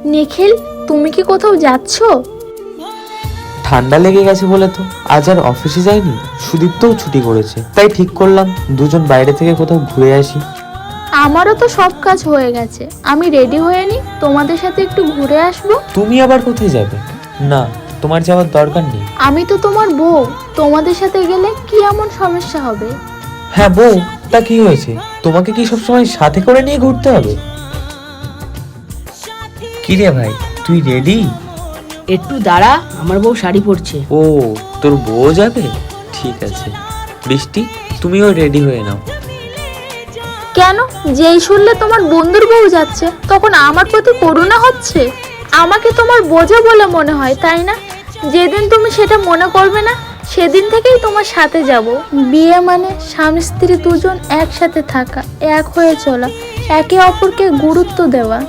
নিখিল, তুমি কি কোথাও যাচ্ছ? ঠান্ডা লেগে গেছে বলে তো আজ আর অফিসে যাইনি। সুদীপ্তও ছুটি করেছে, তাই ঠিক করলাম দুজন বাইরে থেকে কোথাও ঘুরে আসি। আমারও তো সব কাজ হয়ে গেছে, আমি রেডি হয়ে নি, তোমাদের সাথে একটু ঘুরে আসবো। তুমি আবার কোথায় যাবে? না, তোমার যাওয়ার দরকার নেই। আমি তো তোমার বউ, তোমাদের সাথে গেলে কি এমন সমস্যা হবে? হ্যাঁ বউ, তা কি হয়েছে? তোমাকে কি সবসময় সাথে করে নিয়ে ঘুরতে হবে? কি রে ভাই, তুই রেডি? একটু দাঁড়া, আমার বউ শাড়ি পরছে। ও, তোর বউ যাবে? ঠিক আছে। বৃষ্টি, তুমিও রেডি হয়ে নাও। কেন? যেই শুনলে তোমার বন্ধুর বউ যাচ্ছে তখন আমার প্রতি করুণা হচ্ছে? আমাকে তোমার বোঝা বলে মনে হয়, তাই না? যেদিন তুমি সেটা মনে করবে না সেদিন থেকেই তোমার সাথে যাব। বিয়ে মানে স্বামী স্ত্রী দুজন একসাথে থাকা, এক হয়ে চলা, একে অপরকে গুরুত্ব দেওয়া।